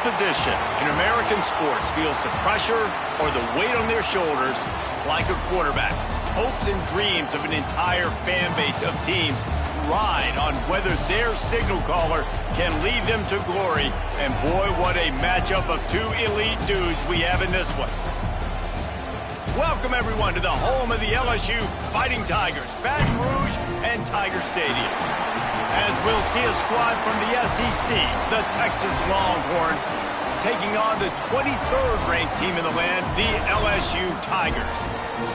position in American sports feels the pressure or the weight on their shoulders like a quarterback. Hopes and dreams of an entire fan base of teams ride on whether their signal caller can lead them to glory. And boy, what a matchup of two elite dudes we have in this one. Welcome, everyone, to the home of the LSU Fighting Tigers, Baton Rouge and Tiger Stadium. As we'll see a squad from the SEC, the Texas Longhorns, taking on the 23rd ranked team in the land, the LSU Tigers.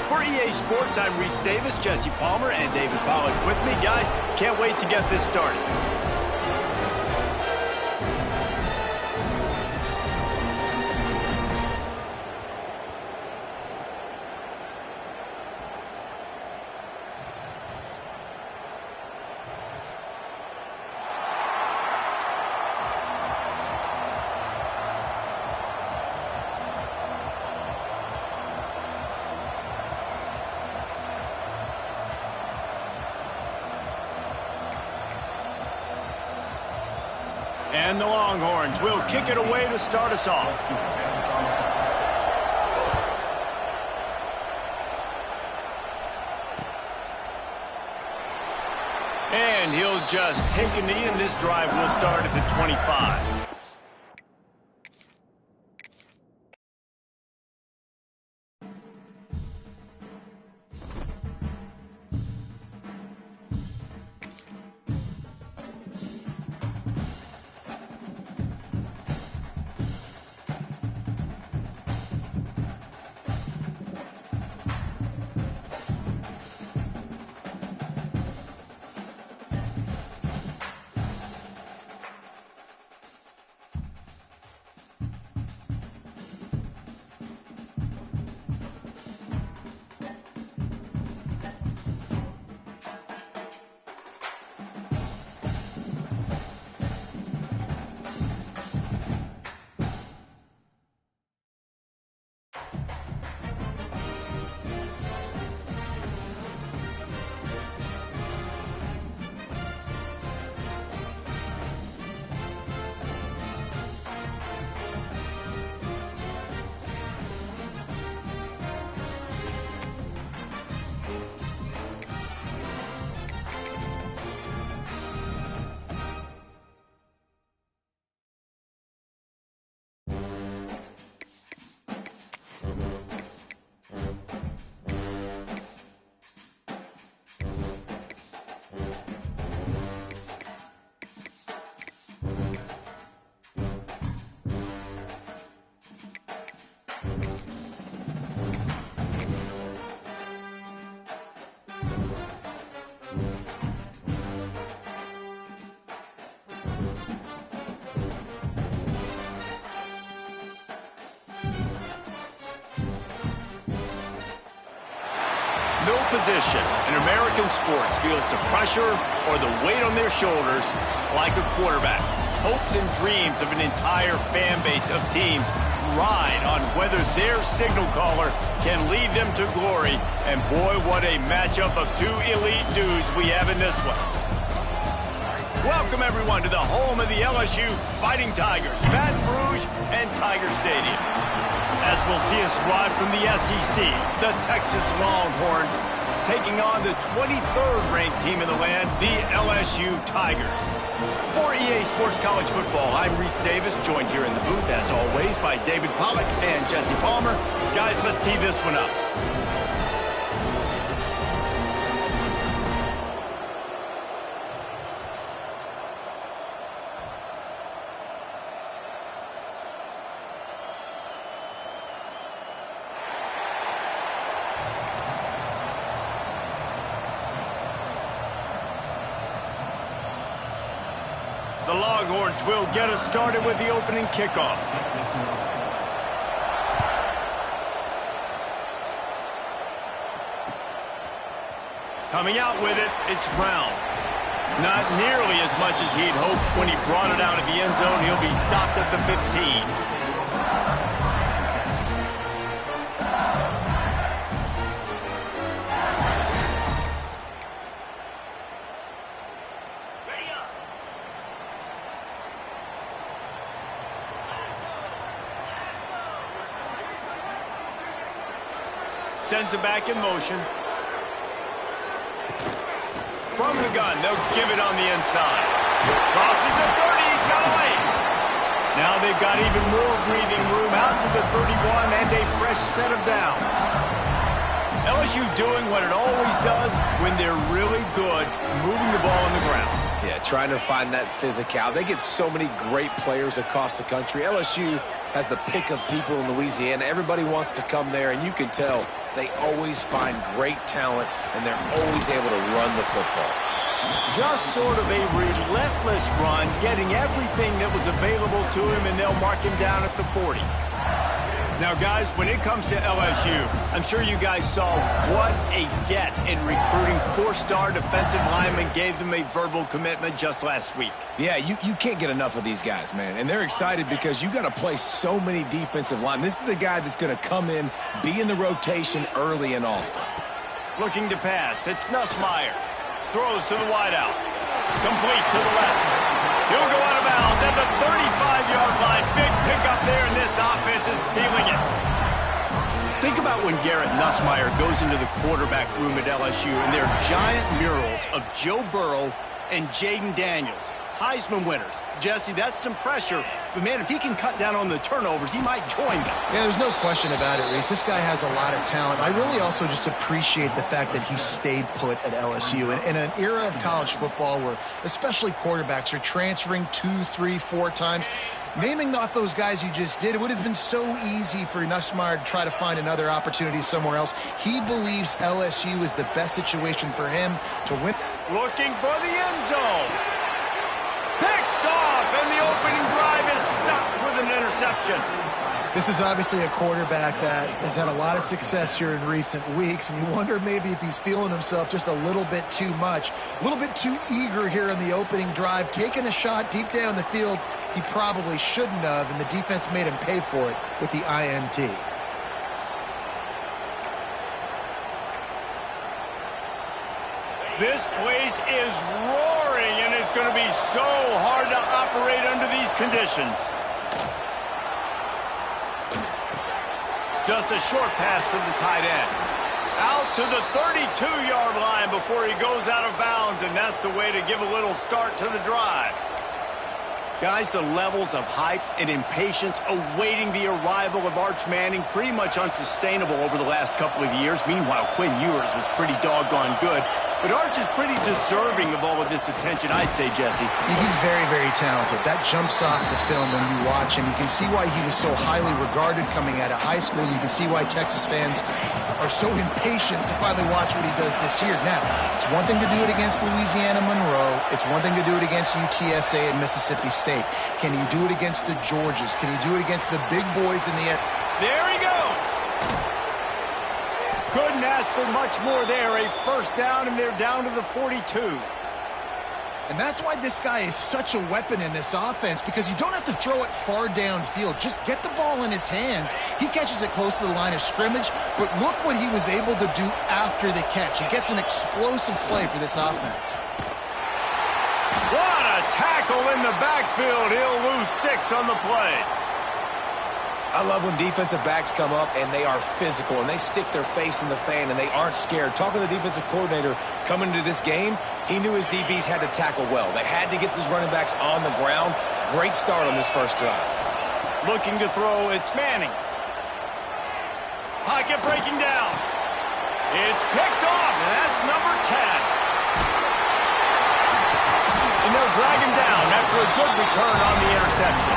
For EA Sports, I'm Reese Davis, Jesse Palmer, and David Pollack with me. Guys, can't wait to get this started. And the Longhorns will kick it away to start us off. And he'll just take a knee, and this drive will start at the 25. No position in American sports feels the pressure or the weight on their shoulders like a quarterback. Hopes and dreams of an entire fan base of teams ride on whether their signal caller can lead them to glory. And boy, what a matchup of two elite dudes we have in this one. Welcome, everyone, to the home of the LSU Fighting Tigers, Baton Rouge and Tiger Stadium. As we'll see a squad from the SEC, the Texas Longhorns, taking on the 23rd ranked team in the land, the LSU Tigers. For EA Sports College Football, I'm Reese Davis, joined here in the booth, as always, by David Pollack and Jesse Palmer. Guys, let's tee this one up. The Longhorns will get us started with the opening kickoff. Coming out with it, it's Brown. Not nearly as much as he'd hoped when he brought it out of the end zone. He'll be stopped at the 15. Sends it back in motion. From the gun, they'll give it on the inside. Crosses the 30, he's got a lane. Now they've got even more breathing room out to the 31 and a fresh set of downs. LSU doing what it always does when they're really good, moving the ball on the ground. Yeah, trying to find that physicality. They get so many great players across the country. LSU has the pick of people in Louisiana. Everybody wants to come there, and you can tell they always find great talent, and they're always able to run the football. Just sort of a relentless run, getting everything that was available to him, and they'll mark him down at the 40. Now, guys, when it comes to LSU, I'm sure you guys saw what a get in recruiting. 4-star defensive linemen gave them a verbal commitment just last week. Yeah, you can't get enough of these guys, man. And they're excited because you got to play so many defensive linemen. This is the guy that's going to come in, be in the rotation early and often. Looking to pass. It's Nussmeier. Throws to the wideout. Complete to the left. He'll go out of bounds at the 35-yard line. Big pickup there, and this offense is feeling it. Think about when Garrett Nussmeier goes into the quarterback room at LSU, and there are giant murals of Joe Burrow and Jaden Daniels, Heisman winners. Jesse, that's some pressure. But, man, if he can cut down on the turnovers, he might join them. Yeah, there's no question about it, Reese. This guy has a lot of talent. I really also just appreciate the fact that he stayed put at LSU. And in an era of college football where especially quarterbacks are transferring 2, 3, 4 times, naming off those guys you just did, it would have been so easy for Nussmeier to try to find another opportunity somewhere else. He believes LSU is the best situation for him to win. Looking for the end zone. Picked off, and the opening drive is stopped with an interception. This is obviously a quarterback that has had a lot of success here in recent weeks, and you wonder maybe if he's feeling himself just a little bit too much, a little bit too eager here in the opening drive, taking a shot deep down the field he probably shouldn't have, and the defense made him pay for it with the INT. This place is roaring, and it's going to be so hard to operate under these conditions. Just a short pass to the tight end. Out to the 32-yard line before he goes out of bounds, and that's the way to give a little start to the drive. Guys, the levels of hype and impatience awaiting the arrival of Arch Manning pretty much unsustainable over the last couple of years. Meanwhile, Quinn Ewers was pretty doggone good. But Arch is pretty deserving of all of this attention, I'd say, Jesse. He's very, very talented. That jumps off the film when you watch him. You can see why he was so highly regarded coming out of high school. You can see why Texas fans are so impatient to finally watch what he does this year. Now, it's one thing to do it against Louisiana Monroe. It's one thing to do it against UTSA and Mississippi State. Can he do it against the Georgias? Can he do it against the big boys in the air? There he goes. Couldn't ask for much more there. A first down, and they're down to the 42. And that's why this guy is such a weapon in this offense, because you don't have to throw it far downfield. Just get the ball in his hands. He catches it close to the line of scrimmage, but look what he was able to do after the catch. He gets an explosive play for this offense. What a tackle in the backfield. He'll lose 6 on the play. I love when defensive backs come up and they are physical and they stick their face in the fan and they aren't scared. Talking to the defensive coordinator coming into this game, he knew his DBs had to tackle well. They had to get these running backs on the ground. Great start on this first drive. Looking to throw, it's Manning. Pocket breaking down. It's picked off, and that's number 10. And they'll drag him down after a good return on the interception.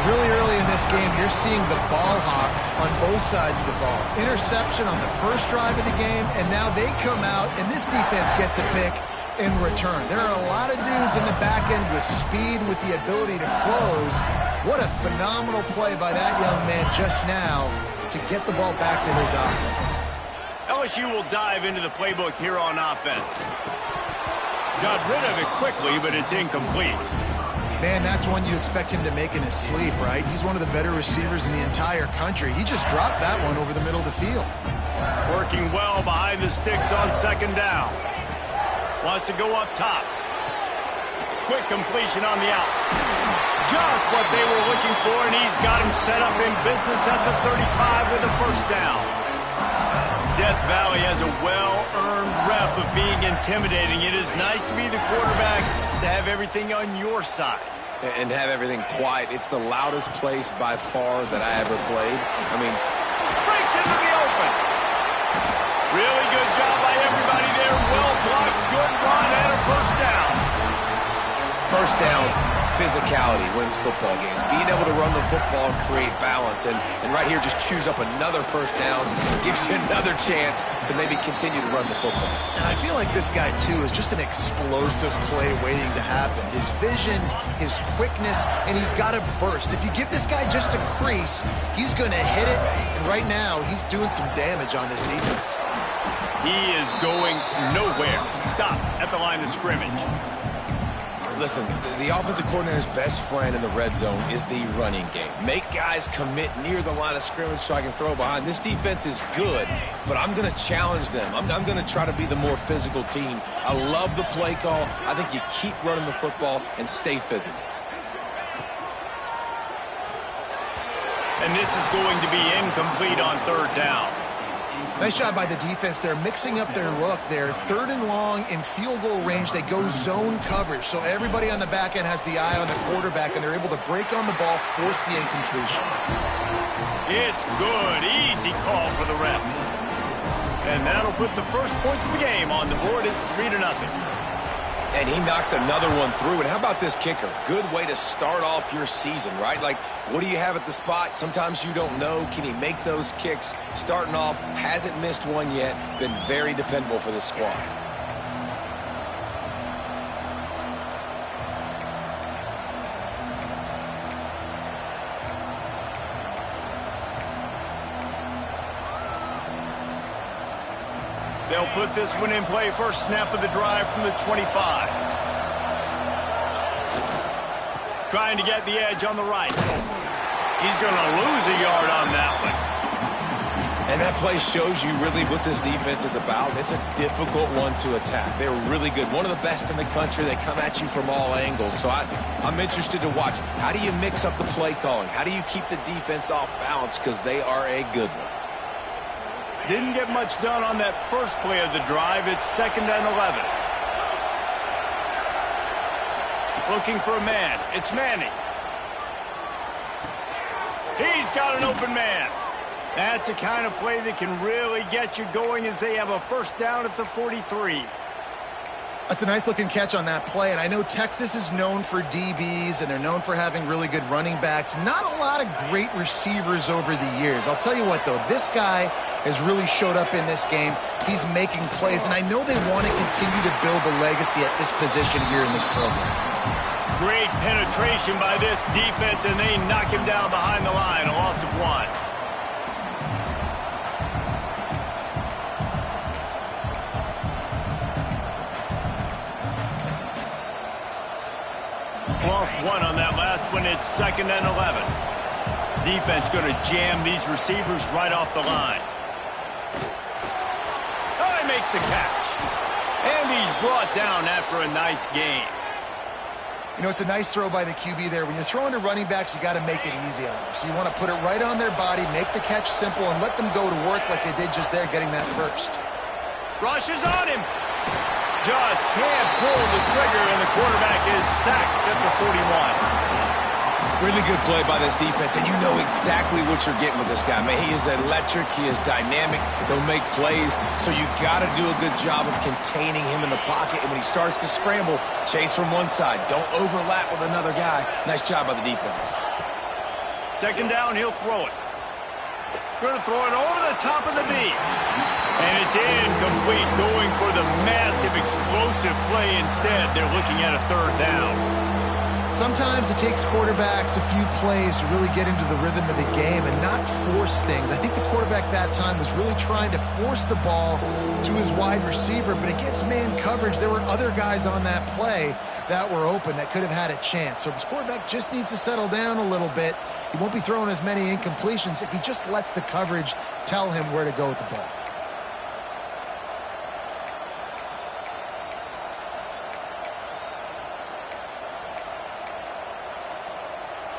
Really early in this game, you're seeing the ball hawks on both sides of the ball. Interception on the first drive of the game, and now they come out, and this defense gets a pick in return. There are a lot of dudes in the back end with speed, with the ability to close. What a phenomenal play by that young man just now to get the ball back to his offense. LSU will dive into the playbook here on offense. Got rid of it quickly, but it's incomplete. Man, that's one you expect him to make in his sleep, right? He's one of the better receivers in the entire country. He just dropped that one over the middle of the field. Working well behind the sticks on second down. Wants to go up top. Quick completion on the out. Just what they were looking for, and he's got him set up in business at the 35 with a first down. Death Valley has a well-earned rep of being intimidating. It is nice to be the quarterback, to have everything on your side. And have everything quiet. It's the loudest place by far that I ever played. I mean, breaks into the open. Really good job by everybody there. Well blocked, good run, and a first down. First down, physicality wins football games. Being able to run the football and create balance. And right here, just choose up another first down. Gives you another chance to maybe continue to run the football. And I feel like this guy, too, is just an explosive play waiting to happen. His vision, his quickness, and he's got a burst. If you give this guy just a crease, he's going to hit it. And right now, he's doing some damage on this defense. He is going nowhere. Stop at the line of scrimmage. Listen, the offensive coordinator's best friend in the red zone is the running game. Make guys commit near the line of scrimmage so I can throw behind. This defense is good, but I'm going to challenge them. I'm going to try to be the more physical team. I love the play call. I think you keep running the football and stay physical. And this is going to be incomplete on third down. Nice job by the defense. They're mixing up their look. They're third and long in field goal range. They go zone coverage. So everybody on the back end has the eye on the quarterback, and they're able to break on the ball, force the incompletion. It's good. Easy call for the refs. And that'll put the first points of the game on the board. It's 3-0. And he knocks another one through. And how about this kicker? Good way to start off your season, right? Like, what do you have at the spot? Sometimes you don't know. Can he make those kicks? Starting off, hasn't missed one yet. Been very dependable for this squad. They'll put this one in play. First snap of the drive from the 25. Trying to get the edge on the right. He's going to lose a yard on that one. And that play shows you really what this defense is about. It's a difficult one to attack. They're really good. One of the best in the country. They come at you from all angles. So I'm interested to watch. How do you mix up the play calling? How do you keep the defense off balance? Because they are a good one. Didn't get much done on that first play of the drive. It's 2nd and 11. Looking for a man. It's Manning. He's got an open man. That's a kind of play that can really get you going as they have a first down at the 43. That's a nice-looking catch on that play, and I know Texas is known for DBs, and they're known for having really good running backs. Not a lot of great receivers over the years. I'll tell you what, though, this guy has really showed up in this game. He's making plays, and I know they want to continue to build a legacy at this position here in this program. Great penetration by this defense, and they knock him down behind the line, a loss of 1. Lost 1 on that last one. It's 2nd and 11. Defense going to jam these receivers right off the line. Oh, he makes the catch. And he's brought down after a nice game. You know, it's a nice throw by the QB there. When you're throwing to running backs, you got to make it easy on them. So you want to put it right on their body, make the catch simple, and let them go to work like they did just there, getting that first. Rush is on him. Just can't pull the trigger, and the quarterback is sacked at the 41. Really good play by this defense, and you know exactly what you're getting with this guy. Man, he is electric. He is dynamic. He'll make plays, so you got to do a good job of containing him in the pocket. And when he starts to scramble, chase from one side. Don't overlap with another guy. Nice job by the defense. 2nd down, he'll throw it. Going to throw it over the top of the knee. And it's incomplete, going for the massive, explosive play instead. They're looking at a 3rd down. Sometimes it takes quarterbacks a few plays to really get into the rhythm of the game and not force things. I think the quarterback that time was really trying to force the ball to his wide receiver, but against man coverage, there were other guys on that play that were open that could have had a chance. So this quarterback just needs to settle down a little bit. He won't be throwing as many incompletions if he just lets the coverage tell him where to go with the ball.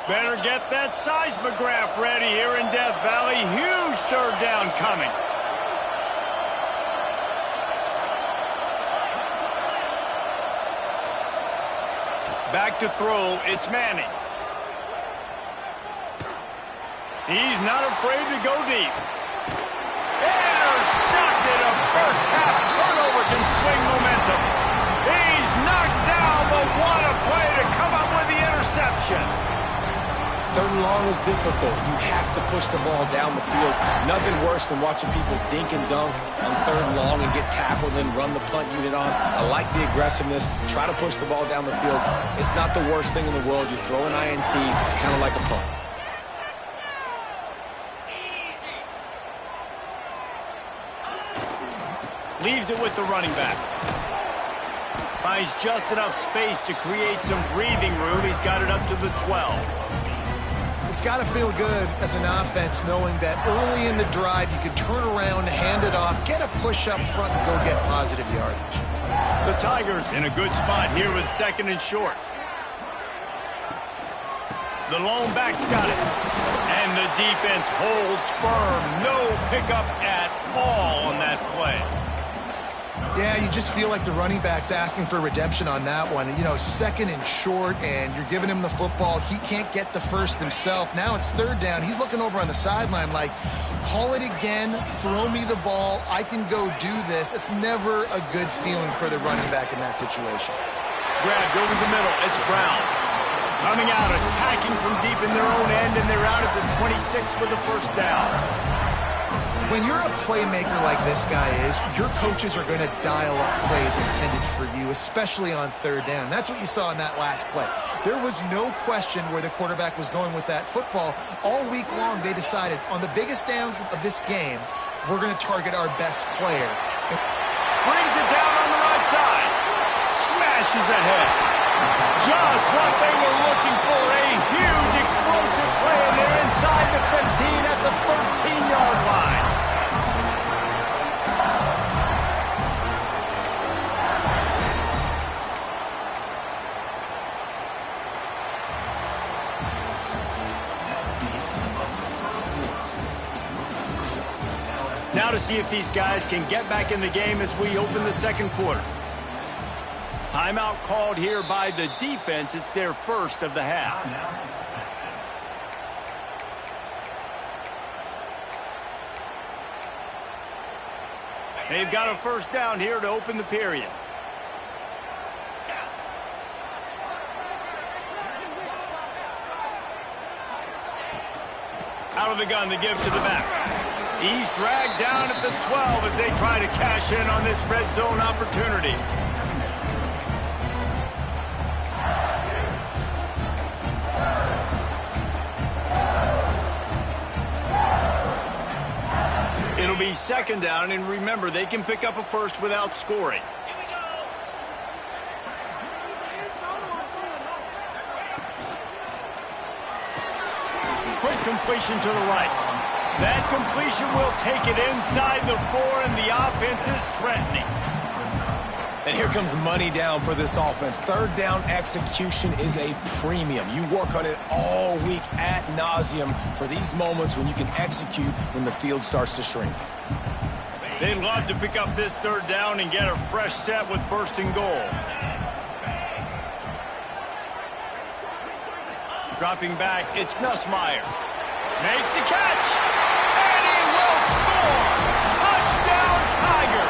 Better get that seismograph ready here in Death Valley. Huge 3rd down coming. Back to throw, it's Manning. He's not afraid to go deep. Intercepted. A first half turnover can swing momentum. He's knocked down, but what a play to come up with the interception. 3rd and long is difficult. You have to push the ball down the field. Nothing worse than watching people dink and dunk on 3rd and long and get tackled and then run the punt unit on. I like the aggressiveness. Try to push the ball down the field. It's not the worst thing in the world. You throw an INT. It's kind of like a punt. Leaves it with the running back. Finds just enough space to create some breathing room. He's got it up to the 12. It's got to feel good as an offense knowing that early in the drive you can turn around, hand it off, get a push up front, and go get positive yardage. The Tigers in a good spot here with 2nd and short. The lone back's got it. And the defense holds firm. No pickup at all on that play. Yeah, you just feel like the running back's asking for redemption on that one. You know, 2nd and short, and you're giving him the football. He can't get the first himself. Now it's 3rd down. He's looking over on the sideline like, call it again, throw me the ball, I can go do this. It's never a good feeling for the running back in that situation. Grabbed over the middle. It's Brown. Coming out, attacking from deep in their own end, and they're out at the 26 with a first down. When you're a playmaker like this guy is, your coaches are going to dial up plays intended for you, especially on 3rd down. That's what you saw in that last play. There was no question where the quarterback was going with that football. All week long, they decided on the biggest downs of this game, we're going to target our best player. Brings it down on the right side. Smashes ahead. Just what they were looking for. A huge explosive play, and they're inside the 15 at the 13-yard line. Now to see if these guys can get back in the game as we open the 2nd quarter. Timeout called here by the defense. It's their first of the half. They've got a first down here to open the period. Out of the gun to give to the back. He's dragged down at the 12 as they try to cash in on this red zone opportunity. It'll be 2nd down, and remember, they can pick up a first without scoring. Quick completion to the right. That completion will take it inside the 4, and the offense is threatening. And here comes money down for this offense. 3rd down execution is a premium. You work on it all week ad nauseum for these moments when you can execute when the field starts to shrink. They'd love to pick up this 3rd down and get a fresh set with 1st and goal. Dropping back, it's Nussmeier. Makes the catch, and he will score! Touchdown, Tiger!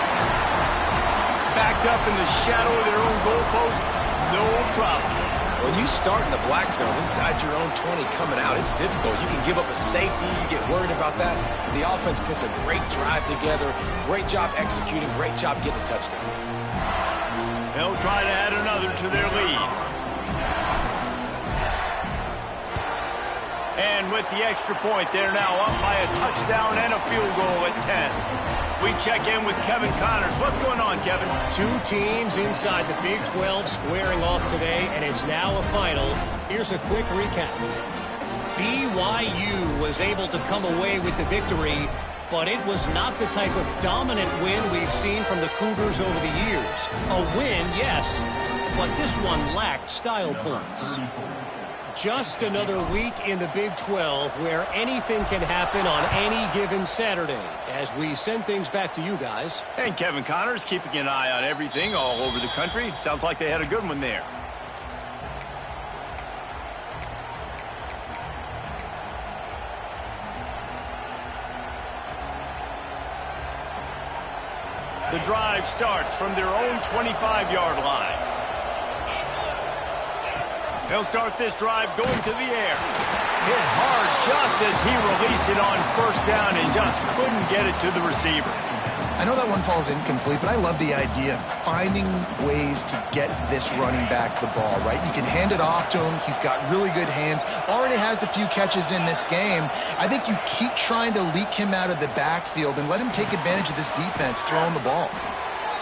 Backed up in the shadow of their own goalpost, no problem. When you start in the black zone inside your own 20 coming out, it's difficult. You can give up a safety, you get worried about that. The offense puts a great drive together, great job executing, great job getting a touchdown. They'll try to add another to their lead. And with the extra point, they're now up by a touchdown and a field goal at 10. We check in with Kevin Connors. What's going on, Kevin? 2 teams inside the Big 12 squaring off today, and it's now a final. Here's a quick recap. BYU was able to come away with the victory, but it was not the type of dominant win we've seen from the Cougars over the years. A win, yes, but this one lacked style points. Just another week in the Big 12 where anything can happen on any given Saturday. As we send things back to you guys. And Kevin Connors keeping an eye on everything all over the country. Sounds like they had a good one there. The drive starts from their own 25-yard line. They'll start this drive going to the air. Hit hard just as he released it on first down and just couldn't get it to the receiver. I know that one falls incomplete, but I love the idea of finding ways to get this running back the ball, right? You can hand it off to him. He's got really good hands. Already has a few catches in this game. I think you keep trying to leak him out of the backfield and let him take advantage of this defense throwing the ball.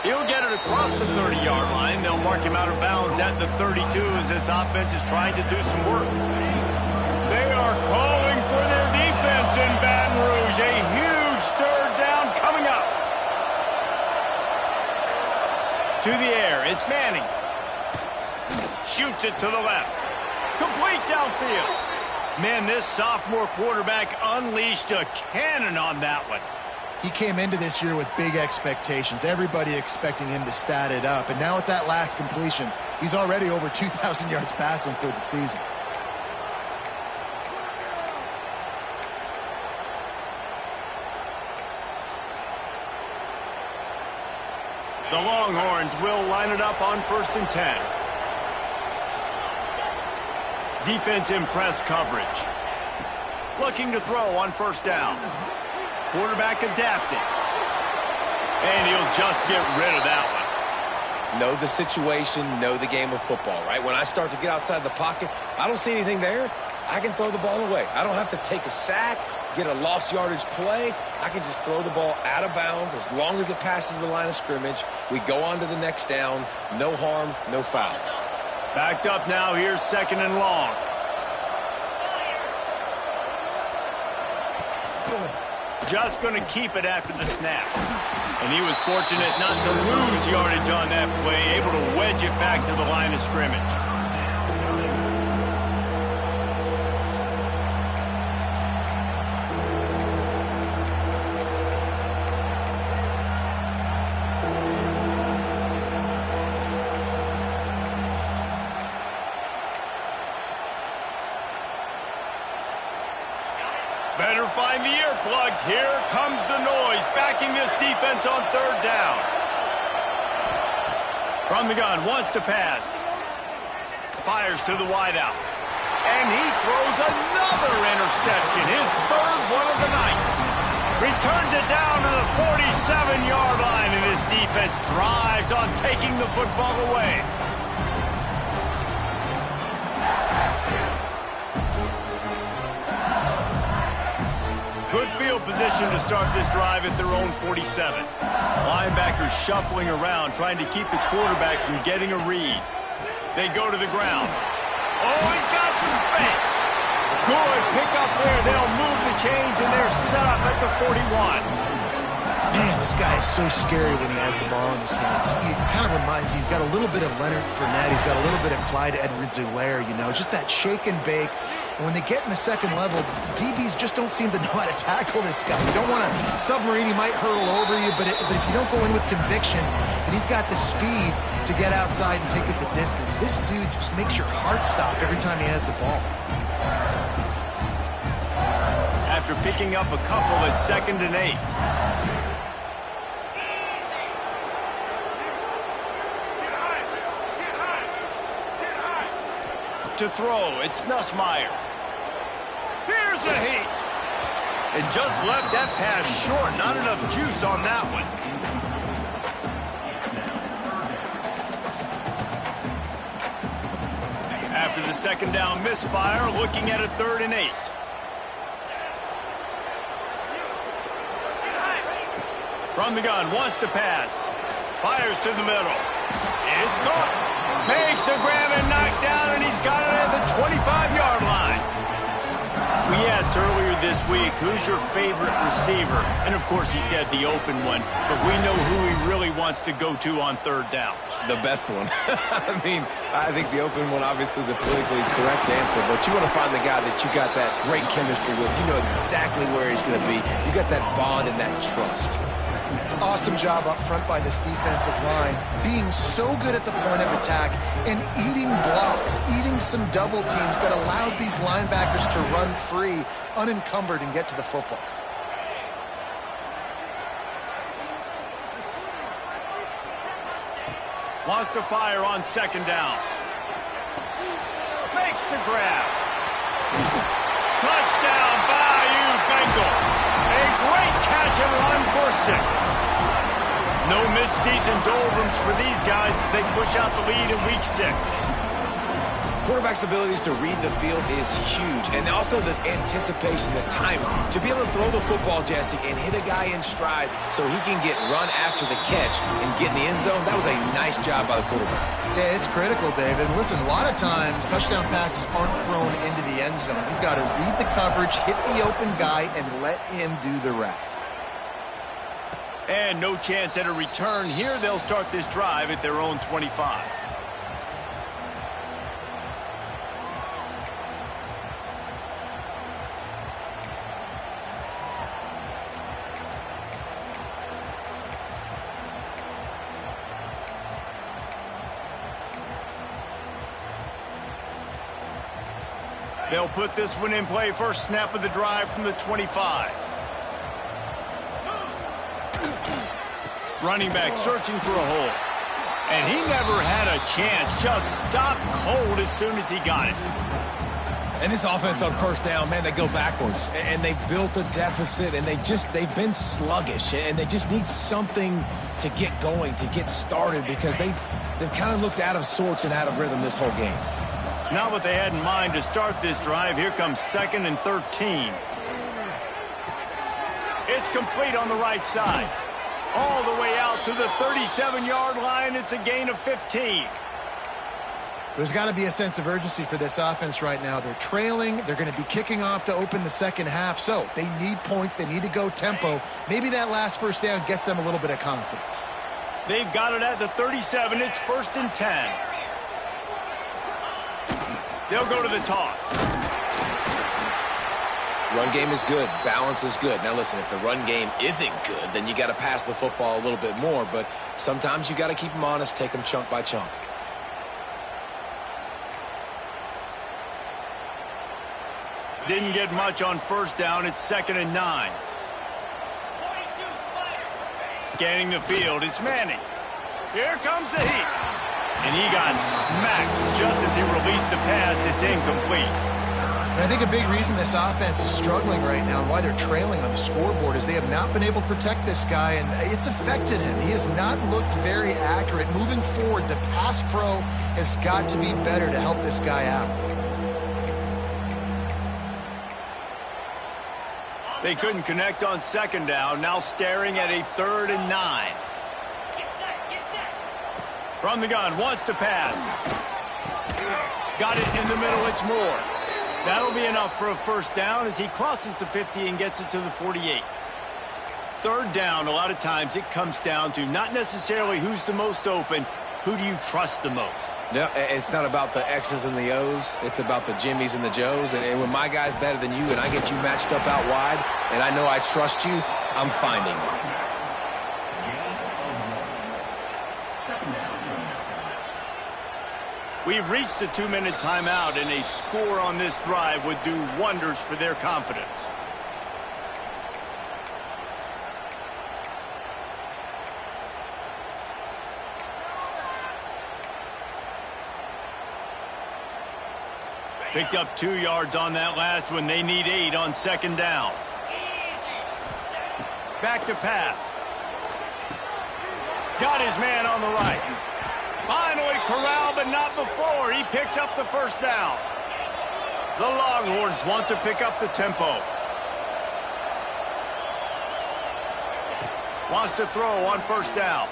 He'll get it across the 30-yard line. They'll mark him out of bounds at the 32 as this offense is trying to do some work. They are calling for their defense in Baton Rouge. A huge third down coming up. To the air, it's Manning. Shoots it to the left. Complete downfield. Man, this sophomore quarterback unleashed a cannon on that one. He came into this year with big expectations. Everybody expecting him to stat it up. And now with that last completion, he's already over 2,000 yards passing for the season. The Longhorns will line it up on 1st and 10. Defense in press coverage. Looking to throw on 1st down. Quarterback adapting. And he'll just get rid of that one. Know the situation, know the game of football, right? When I start to get outside the pocket, I don't see anything there. I can throw the ball away. I don't have to take a sack, get a lost yardage play. I can just throw the ball out of bounds as long as it passes the line of scrimmage. We go on to the next down. No harm, no foul. Backed up now. Here's 2nd and long. Just going to keep it after the snap. And he was fortunate not to lose yardage on that play, able to wedge it back to the line of scrimmage. Better find the earplugs. Here comes the noise, backing this defense on 3rd down. From the gun, wants to pass. Fires to the wideout. And he throws another interception, his 3rd one of the night. Returns it down to the 47-yard line, and his defense thrives on taking the football away. Good field position to start this drive at their own 47. Linebackers shuffling around, trying to keep the quarterback from getting a read. They go to the ground. Oh, he's got some space. Good pick up there. They'll move the chains, and they're set up at the 41. Man, this guy is so scary when he has the ball in his hands. He kind of reminds me, he's got a little bit of Leonard Fournette. He's got a little bit of Clyde Edwards-Helaire, you know, just that shake and bake. And when they get in the second level, DBs just don't seem to know how to tackle this guy. You don't want to submarine. He might hurtle over you, but if you don't go in with conviction, and he's got the speed to get outside and take it the distance, this dude just makes your heart stop every time he has the ball. After picking up a couple at 2nd and 8. To throw, it's Nussmeier. Here's a heat. And just left that pass short. Not enough juice on that one. After the 2nd down misfire, looking at a 3rd and 8. From the gun, wants to pass. Fires to the middle. It's caught. Makes the grab and knock down, and he's got it at the 25-yard line. We asked earlier this week, who's your favorite receiver? And, of course, he said the open one. But we know who he really wants to go to on 3rd down. The best one. I mean, I think the open one, obviously the politically correct answer, but you want to find the guy that you got that great chemistry with. You know exactly where he's going to be. You got that bond and that trust. Awesome job up front by this defensive line, being so good at the point of attack and eating blocks, eating some double teams that allows these linebackers to run free, unencumbered, and get to the football. Wants to fire on second down. Makes the grab. Touchdown, Bayou Bengals. A great catch and run for 6. No midseason doldrums for these guys as they push out the lead in Week 6. Quarterback's abilities to read the field is huge, and also the anticipation, the timing. To be able to throw the football, Jesse, and hit a guy in stride so he can get run after the catch and get in the end zone, that was a nice job by the quarterback. Yeah, it's critical, David. Listen, a lot of times touchdown passes aren't thrown into the end zone. You've got to read the coverage, hit the open guy, and let him do the rest. And no chance at a return here. They'll start this drive at their own 25. They'll put this one in play. First snap of the drive from the 25. Running back searching for a hole. And he never had a chance. Just stopped cold as soon as he got it. And this offense on first down, man, they go backwards. And they built a deficit, and they've been sluggish. And they just need something to get going, to get started, because they've kind of looked out of sorts and out of rhythm this whole game. Not what they had in mind to start this drive. Here comes 2nd and 13. It's complete on the right side. All the way out to the 37-yard line. It's a gain of 15. There's got to be a sense of urgency for this offense right now. They're trailing. They're going to be kicking off to open the second half. So they need points. They need to go tempo. Maybe that last first down gets them a little bit of confidence. They've got it at the 37. It's 1st and 10. They'll go to the toss. Run game is good. Balance is good. Now, listen, if the run game isn't good, then you got to pass the football a little bit more. But sometimes you got to keep them honest, take them chunk by chunk. Didn't get much on first down. It's 2nd and 9. Scanning the field. It's Manning. Here comes the heat. And he got smacked just as he released the pass. It's incomplete. And I think a big reason this offense is struggling right now and why they're trailing on the scoreboard is they have not been able to protect this guy, and it's affected him. He has not looked very accurate. Moving forward, the pass pro has got to be better to help this guy out. They couldn't connect on second down. Now staring at a 3rd and 9. From the gun, wants to pass. Got it in the middle, it's Moore. That'll be enough for a first down as he crosses the 50 and gets it to the 48. 3rd down, a lot of times it comes down to not necessarily who's the most open, who do you trust the most? No, it's not about the X's and the O's. It's about the Jimmys and the Joes. And when my guy's better than you and I get you matched up out wide and I know I trust you, I'm finding you. We've reached the 2-minute timeout, and a score on this drive would do wonders for their confidence. Picked up 2 yards on that last one. They need 8 on second down. Back to pass. Got his man on the right. Finally corralled, but not before. He picks up the first down. The Longhorns want to pick up the tempo. Wants to throw on first down.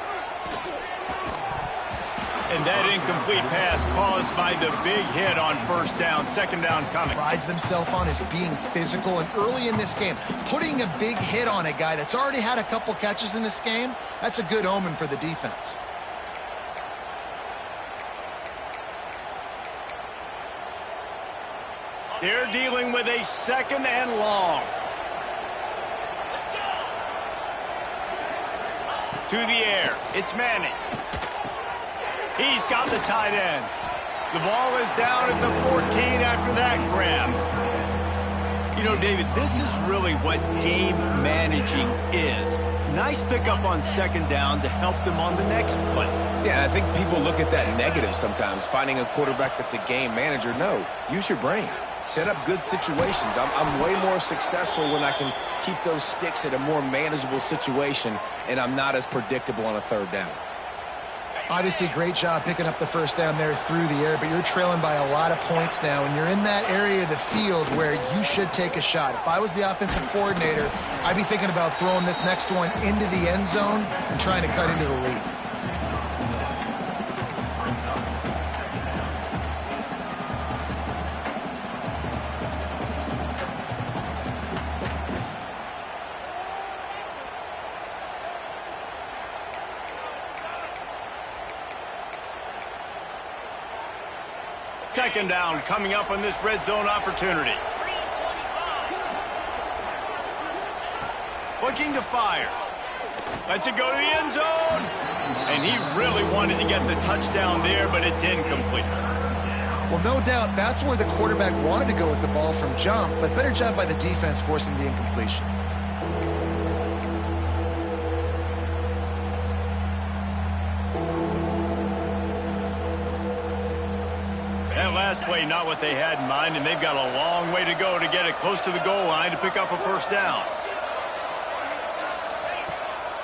And that incomplete pass caused by the big hit on first down. Second down coming. Prides themselves on is being physical, and early in this game, putting a big hit on a guy that's already had a couple catches in this game, that's a good omen for the defense. They're dealing with a 2nd and long. To the air. It's Manning. He's got the tight end. The ball is down at the 14 after that grab. You know, David, this is really what game managing is. Nice pickup on second down to help them on the next play. Yeah, I think people look at that negative sometimes, finding a quarterback that's a game manager. No, use your brain. Set up good situations. I'm way more successful when I can keep those sticks at a more manageable situation, and I'm not as predictable on a third down. Obviously, great job picking up the first down there through the air, but you're trailing by a lot of points now, and you're in that area of the field where you should take a shot. If I was the offensive coordinator, I'd be thinking about throwing this next one into the end zone and trying to cut into the lead. Second down coming up on this red zone opportunity. Looking to fire. Lets it go to the end zone. And he really wanted to get the touchdown there, but it's incomplete. Well, no doubt that's where the quarterback wanted to go with the ball from jump, but better job by the defense forcing the incompletion. That last play, not what they had in mind, and they've got a long way to go to get it close to the goal line to pick up a first down.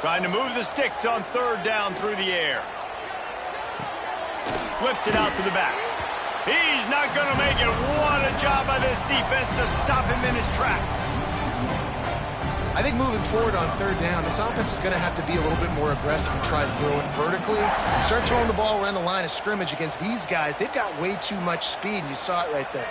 Trying to move the sticks on third down through the air. Flips it out to the back. He's not going to make it. What a job by this defense to stop him in his tracks. I think moving forward on third down, this offense is going to have to be a little bit more aggressive and try to throw it vertically. Start throwing the ball around the line of scrimmage against these guys. They've got way too much speed, and you saw it right there.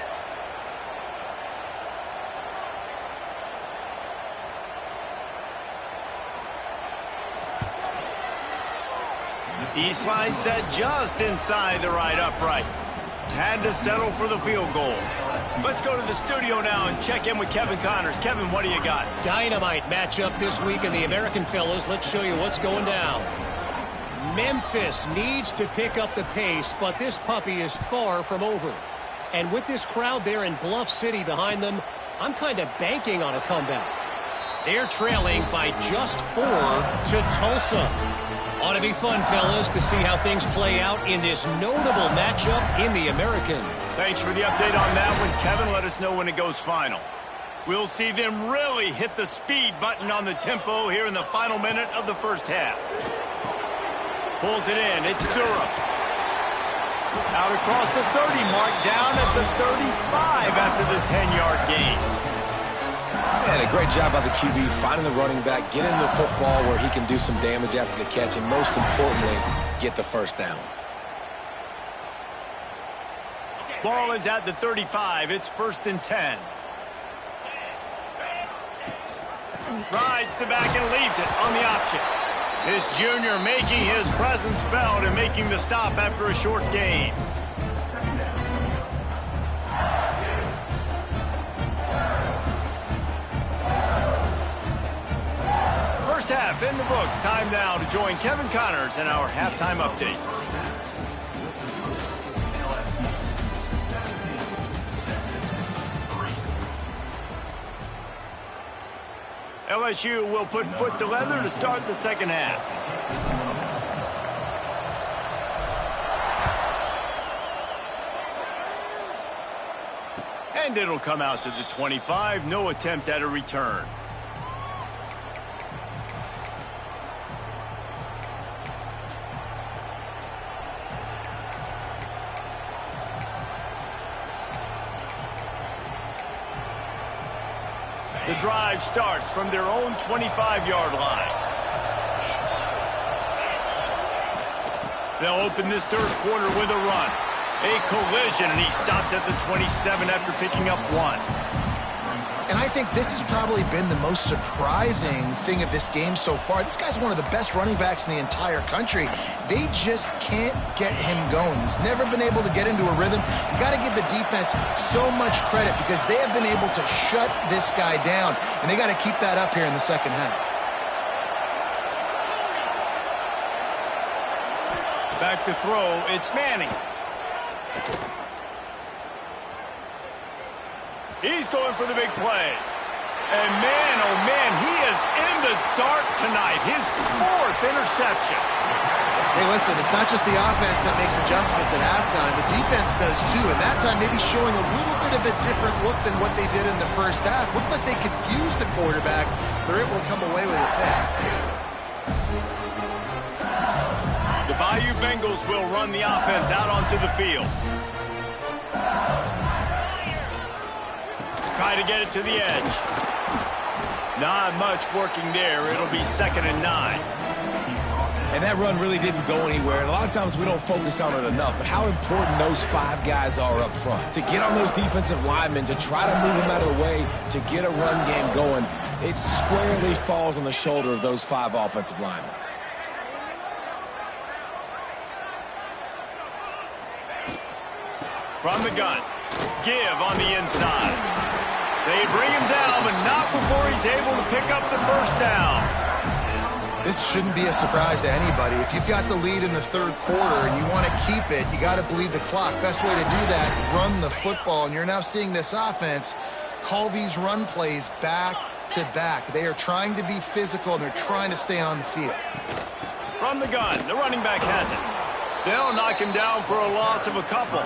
He slides that just inside the right upright. Had to settle for the field goal. Let's go to the studio now and check in with Kevin Connors. Kevin, what do you got? Dynamite matchup this week in the American, fellas. Let's show you what's going down. Memphis needs to pick up the pace, but this puppy is far from over. And with this crowd there in Bluff City behind them, I'm kind of banking on a comeback. They're trailing by just 4 to Tulsa. Ought to be fun, fellas, to see how things play out in this notable matchup in the American. Thanks for the update on that one, Kevin. Let us know when it goes final. We'll see them really hit the speed button on the tempo here in the final minute of the first half. Pulls it in. It's Durham. Out across the 30 mark, down at the 35 after the 10-yard gain. And a great job by the QB finding the running back, getting the football where he can do some damage after the catch, and most importantly, get the first down. Ball is at the 35. It's 1st and 10. Rides the back and leaves it on the option. This junior making his presence felt and making the stop after a short gain. First half in the books. Time now to join Kevin Connors in our halftime update. LSU will put foot to leather to start the second half. And it'll come out to the 25. No attempt at a return. The drive starts from their own 25-yard line. They'll open this third quarter with a run. A collision, and he stopped at the 27 after picking up 1. And I think this has probably been the most surprising thing of this game so far. This guy's one of the best running backs in the entire country. They just can't get him going. He's never been able to get into a rhythm. You got to give the defense so much credit because they have been able to shut this guy down, and they got to keep that up here in the second half. Back to throw, it's Manning. He's going for the big play. And man, oh man, he is in the dark tonight. His 4th interception. Hey, listen, it's not just the offense that makes adjustments at halftime. The defense does too, and that time maybe showing a little bit of a different look than what they did in the first half. Looked like they confused the quarterback. They're able to come away with a pick. The Bayou Bengals will run the offense out onto the field. Try to get it to the edge. Not much working there. It'll be 2nd and 9. And that run really didn't go anywhere. And a lot of times we don't focus on it enough. But how important those 5 guys are up front. To get on those defensive linemen, to try to move them out of the way, to get a run game going, it squarely falls on the shoulder of those 5 offensive linemen. From the gun. Give on the inside. They bring him down, but not before he's able to pick up the first down. This shouldn't be a surprise to anybody. If you've got the lead in the 3rd quarter and you want to keep it, you got to bleed the clock. Best way to do that, run the football. And you're now seeing this offense call these run plays back to back. They are trying to be physical, and they're trying to stay on the field. From the gun, the running back has it. They'll knock him down for a loss of a couple.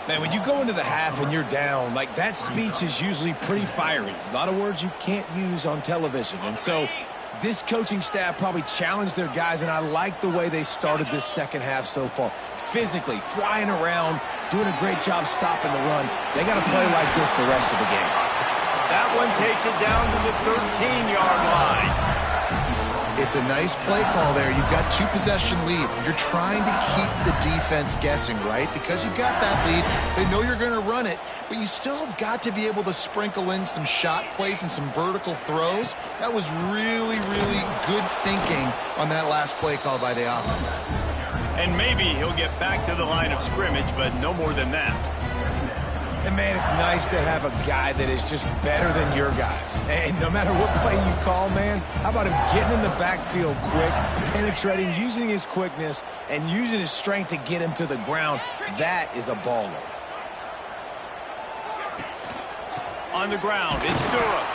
Man, when you go into the half and you're down, like, that speech is usually pretty fiery. A lot of words you can't use on television. And so this coaching staff probably challenged their guys, and I like the way they started this second half so far. Physically, flying around, doing a great job stopping the run. They got to play like this the rest of the game. That one takes it down to the 13-yard line. It's a nice play call there. You've got 2-possession lead. You're trying to keep the defense guessing, right? Because you've got that lead. They know you're going to run it, but you still have got to be able to sprinkle in some shot plays and some vertical throws. That was really, really good thinking on that last play call by the offense. And maybe he'll get back to the line of scrimmage, but no more than that. And, man, it's nice to have a guy that is just better than your guys. And no matter what play you call, man, how about him getting in the backfield quick, penetrating, using his quickness, and using his strength to get him to the ground? That is a baller. On the ground, it's Durham.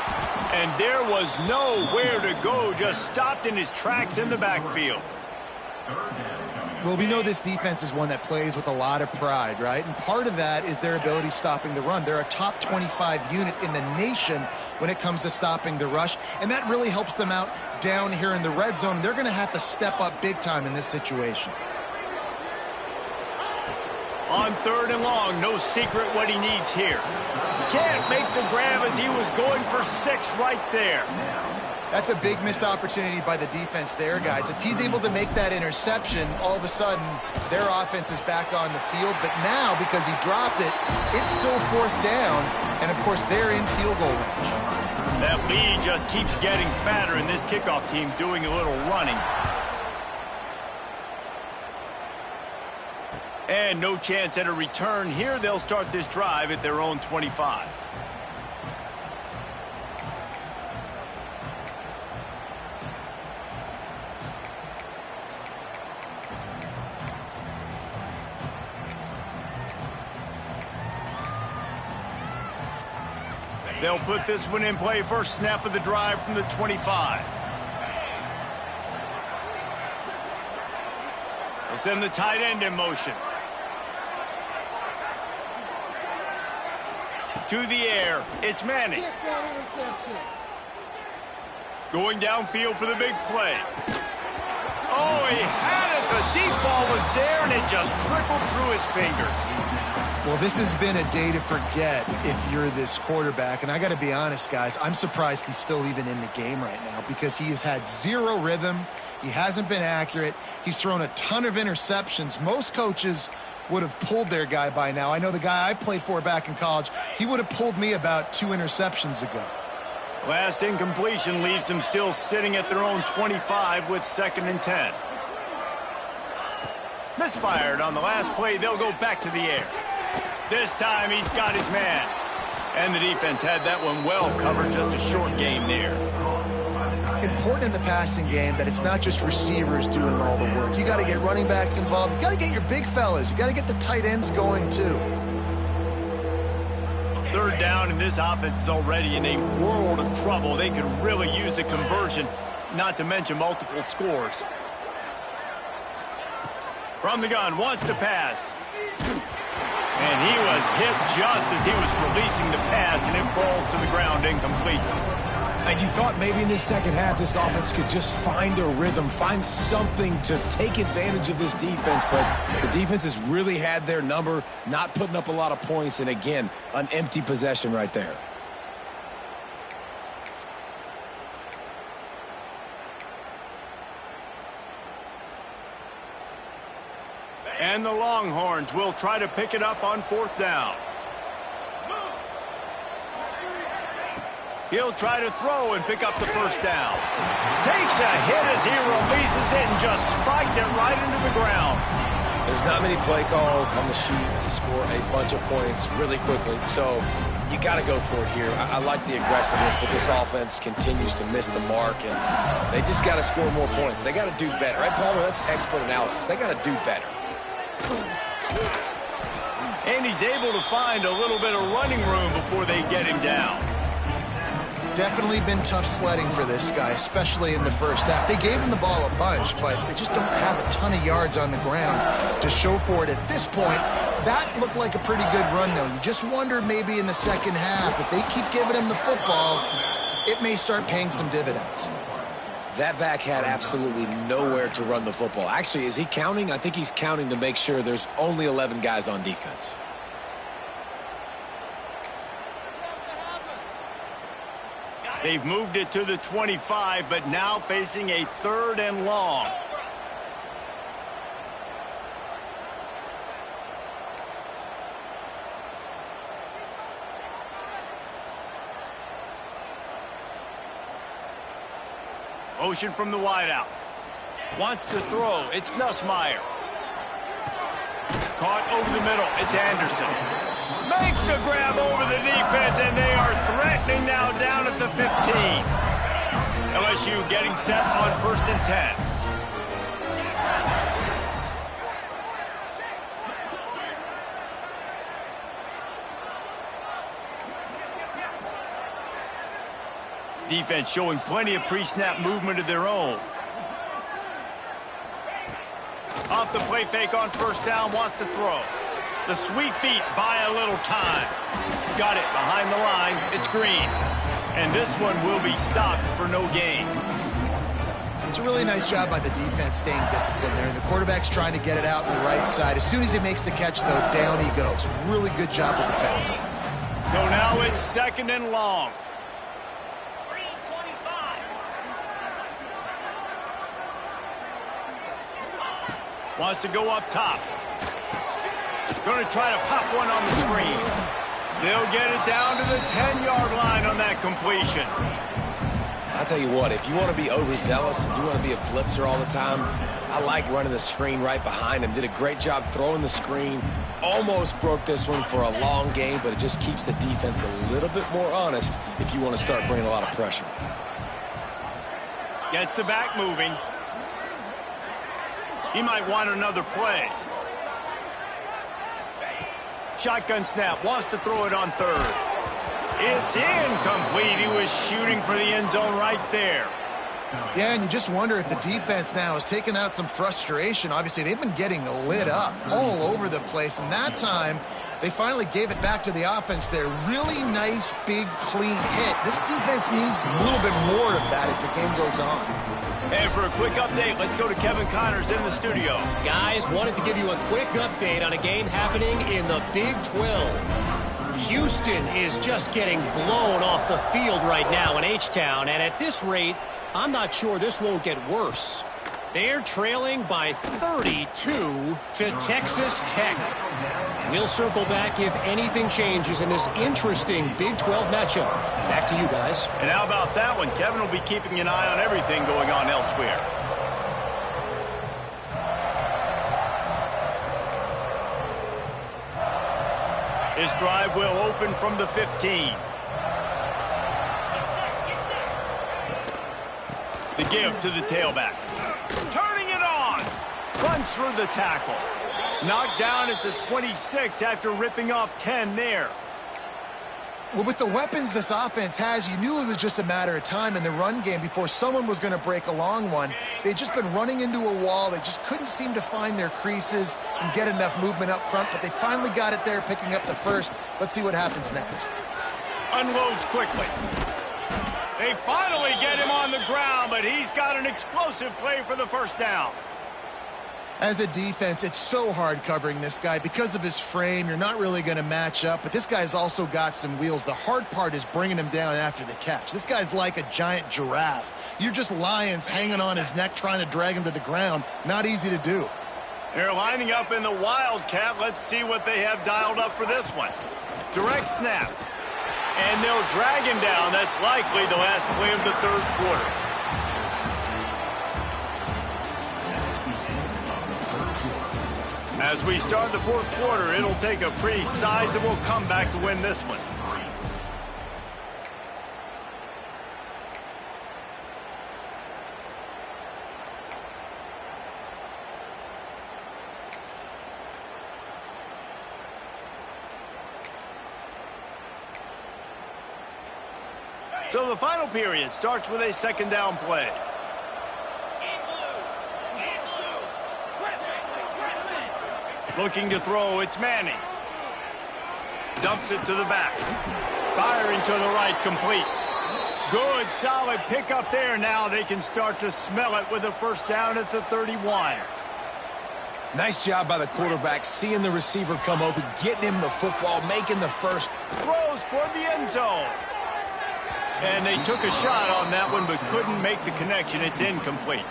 And there was nowhere to go, just stopped in his tracks in the backfield. Well, we know this defense is one that plays with a lot of pride, right? And part of that is their ability stopping the run. They're a top 25 unit in the nation when it comes to stopping the rush, and that really helps them out down here in the red zone. They're going to have to step up big time in this situation. On 3rd and long, no secret what he needs here. Can't make the grab as he was going for 6 right there. That's a big missed opportunity by the defense there, guys. If he's able to make that interception, all of a sudden, their offense is back on the field. But now, because he dropped it, it's still 4th down. And, of course, they're in field goal range. That lead just keeps getting fatter, and this kickoff team doing a little running. And no chance at a return here. They'll start this drive at their own 25. They'll put this one in play. First snap of the drive from the 25. They'll send the tight end in motion. To the air, it's Manning. Going downfield for the big play. Oh, he had it. The deep ball was there, and it just trickled through his fingers. Well, this has been a day to forget if you're this quarterback. And I got to be honest, guys, I'm surprised he's still even in the game right now because he has had 0 rhythm. He hasn't been accurate. He's thrown a ton of interceptions. Most coaches would have pulled their guy by now. I know the guy I played for back in college, he would have pulled me about 2 interceptions ago. Last incompletion leaves them still sitting at their own 25 with 2nd and 10. Misfired on the last play. They'll go back to the air. This time he's got his man. And the defense had that one well covered. Just a short game there. Important in the passing game that it's not just receivers doing all the work. You got to get running backs involved. You got to get your big fellas. You got to get the tight ends going too. Third down, and this offense is already in a world of trouble. They could really use a conversion, not to mention multiple scores. From the gun, wants to pass. And he was hit just as he was releasing the pass, and it falls to the ground incomplete. And you thought maybe in this second half this offense could just find a rhythm, find something to take advantage of this defense, but the defense has really had their number, not putting up a lot of points, and again, an empty possession right there. And the Longhorns will try to pick it up on fourth down. He'll try to throw and pick up the first down. Takes a hit as he releases it and just spiked it right into the ground. There's not many play calls on the sheet to score a bunch of points really quickly, so you got to go for it here. I like the aggressiveness, but this offense continues to miss the mark, and they just got to score more points. They got to do better. Right, Palmer? That's expert analysis. They got to do better. And he's able to find a little bit of running room before they get him down. Definitely been tough sledding for this guy, especially in the first half. They gave him the ball a bunch, but they just don't have a ton of yards on the ground to show for it at this point. That looked like a pretty good run, though. You just wonder maybe in the second half, if they keep giving him the football, it may start paying some dividends. That back had absolutely nowhere to run the football. Actually, is he counting? I think he's counting to make sure there's only 11 guys on defense. They've moved it to the 25, but now facing a third and long. Motion from the wideout. Wants to throw. It's Nussmeier. Caught over the middle. It's Anderson. Makes a grab over the defense, and they are threatening now down at the 15. LSU getting set on 1st and 10. Defense showing plenty of pre-snap movement of their own. Off the play fake on 1st down, wants to throw. The sweet feet buy a little time. Got it behind the line. It's Green. And this one will be stopped for no gain. It's a really nice job by the defense staying disciplined there. The quarterback's trying to get it out on the right side. As soon as he makes the catch, though, down he goes. Really good job with the tackle. So now it's 2nd and long. Wants to go up top. Going to try to pop one on the screen. They'll get it down to the 10-yard line on that completion. I'll tell you what, if you want to be overzealous and you want to be a blitzer all the time, I like running the screen right behind him. Did a great job throwing the screen. Almost broke this one for a long game, but it just keeps the defense a little bit more honest if you want to start bringing a lot of pressure. Gets the back moving. He might want another play. Shotgun snap, wants to throw it on 3rd. It's incomplete. He was shooting for the end zone right there. Yeah, and you just wonder if the defense now is taking out some frustration. Obviously, they've been getting lit up all over the place, and that time they finally gave it back to the offense there. Really nice, big, clean hit. This defense needs a little bit more of that as the game goes on. And for a quick update, let's go to Kevin Connors in the studio. Guys, wanted to give you a quick update on a game happening in the Big 12. Houston is just getting blown off the field right now in H-Town, and at this rate, I'm not sure this won't get worse. They're trailing by 32 to Texas Tech. We'll circle back if anything changes in this interesting Big 12 matchup. Back to you guys. And how about that one? Kevin will be keeping an eye on everything going on elsewhere. This drive will open from the 15. The give to the tailback. Turning it on. Runs through the tackle. Knocked down at the 26 after ripping off 10 there. Well, with the weapons this offense has, you knew it was just a matter of time in the run game before someone was going to break a long one. They'd just been running into a wall. They just couldn't seem to find their creases and get enough movement up front, but they finally got it there, picking up the first. Let's see what happens next. Unloads quickly. They finally get him on the ground, but he's got an explosive play for the first down. As a defense, it's so hard covering this guy. Because of his frame, you're not really going to match up, but this guy's also got some wheels. The hard part is bringing him down after the catch. This guy's like a giant giraffe. You're just lions hanging on his neck trying to drag him to the ground. Not easy to do. They're lining up in the Wildcat. Let's see what they have dialed up for this one. Direct snap. And they'll drag him down. That's likely the last play of the third quarter. As we start the fourth quarter, it'll take a pretty sizable comeback to win this one. So the final period starts with a second down play. Looking to throw, it's Manning. Dumps it to the back. Firing to the right, complete. Good, solid pickup there. Now they can start to smell it with a first down at the 31. Nice job by the quarterback, seeing the receiver come open, getting him the football, making the first. Throws toward the end zone. And they took a shot on that one, but couldn't make the connection. It's incomplete.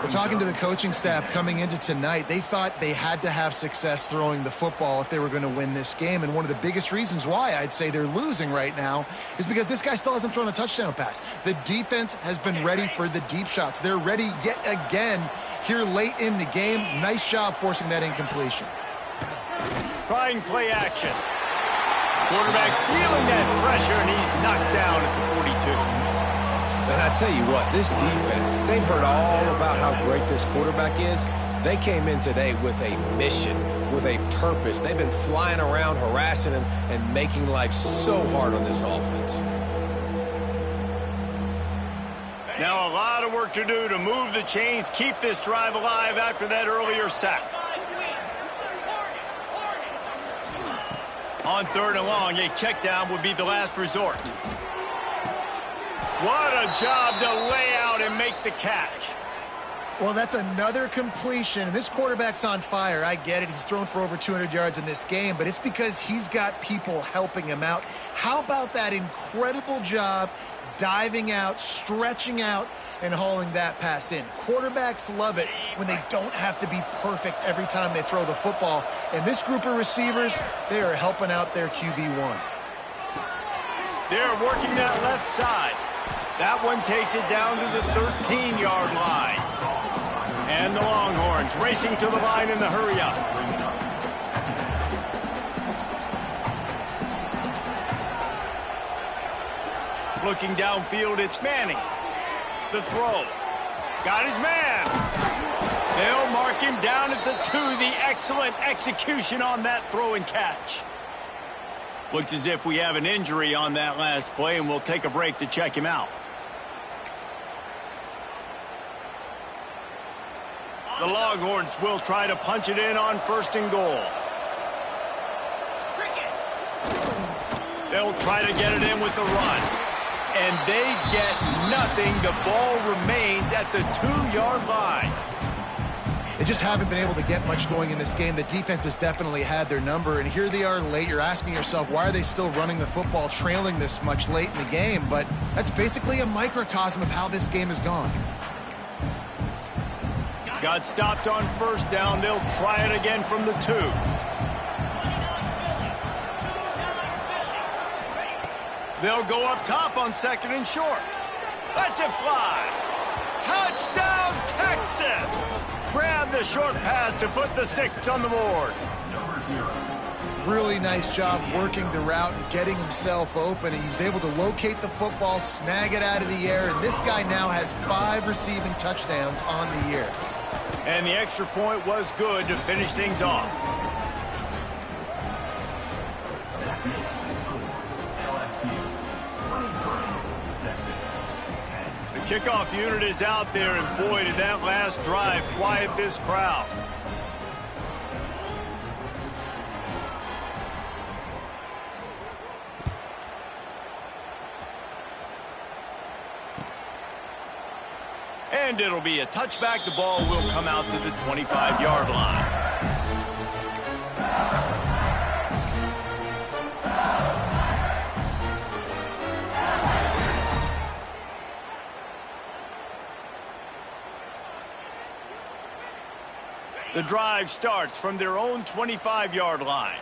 We're talking to the coaching staff coming into tonight. They thought they had to have success throwing the football if they were going to win this game. And one of the biggest reasons why I'd say they're losing right now is because this guy still hasn't thrown a touchdown pass. The defense has been ready for the deep shots. They're ready yet again here late in the game. Nice job forcing that incompletion. Trying play action. Quarterback feeling that pressure, and he's knocked down at the 42. And I tell you what, this defense, they've heard all about how great this quarterback is. They came in today with a mission, with a purpose. They've been flying around, harassing him, and making life so hard on this offense. Now a lot of work to do to move the chains, keep this drive alive after that earlier sack. On third and long, a check down would be the last resort. What a job to lay out and make the catch. Well, that's another completion. This quarterback's on fire. I get it. He's thrown for over 200 yards in this game, but it's because he's got people helping him out. How about that incredible job diving out, stretching out, and hauling that pass in? Quarterbacks love it when they don't have to be perfect every time they throw the football. And this group of receivers, they are helping out their QB1. They're working that left side. That one takes it down to the 13-yard line. And the Longhorns racing to the line in the hurry up. Looking downfield, it's Manning. The throw. Got his man. They'll mark him down at the 2. The excellent execution on that throw and catch. Looks as if we have an injury on that last play, and we'll take a break to check him out. The Longhorns will try to punch it in on first and goal. They'll try to get it in with the run. And they get nothing. The ball remains at the 2-yard line. They just haven't been able to get much going in this game. The defense has definitely had their number, and here they are late. You're asking yourself, why are they still running the football, trailing this much late in the game? But that's basically a microcosm of how this game has gone. Got stopped on first down. They'll try it again from the 2. They'll go up top on second and short. Let's it fly. Touchdown, Texas! Grab the short pass to put the 6 on the board. Really nice job working the route and getting himself open. And he was able to locate the football, snag it out of the air, and this guy now has 5 receiving touchdowns on the year. And the extra point was good to finish things off. Kickoff unit is out there, and boy, did that last drive quiet this crowd. And it'll be a touchback. The ball will come out to the 25-yard line. The drive starts from their own 25-yard line.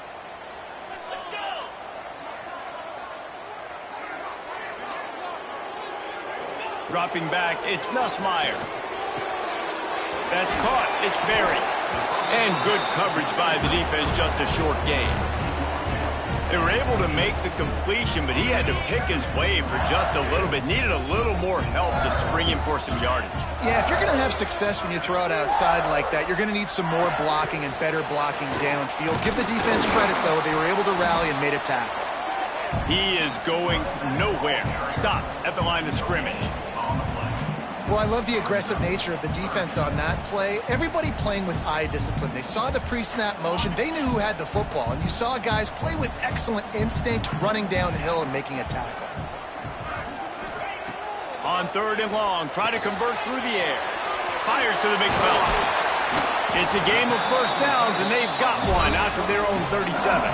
Let's go. Dropping back, it's Nussmeier. That's caught, it's Berry. And good coverage by the defense, just a short gain. They were able to make the completion, but he had to pick his way for just a little bit. Needed a little more help to spring him for some yardage. Yeah, if you're going to have success when you throw it outside like that, you're going to need some more blocking and better blocking downfield. Give the defense credit, though. They were able to rally and made a tackle. He is going nowhere. Stop at the line of scrimmage. Well, I love the aggressive nature of the defense on that play. Everybody playing with eye discipline. They saw the pre-snap motion. They knew who had the football. And you saw guys play with excellent instinct, running downhill and making a tackle. On 3rd and long, try to convert through the air. Fires to the big fella. It's a game of first downs, and they've got one out to their own 37.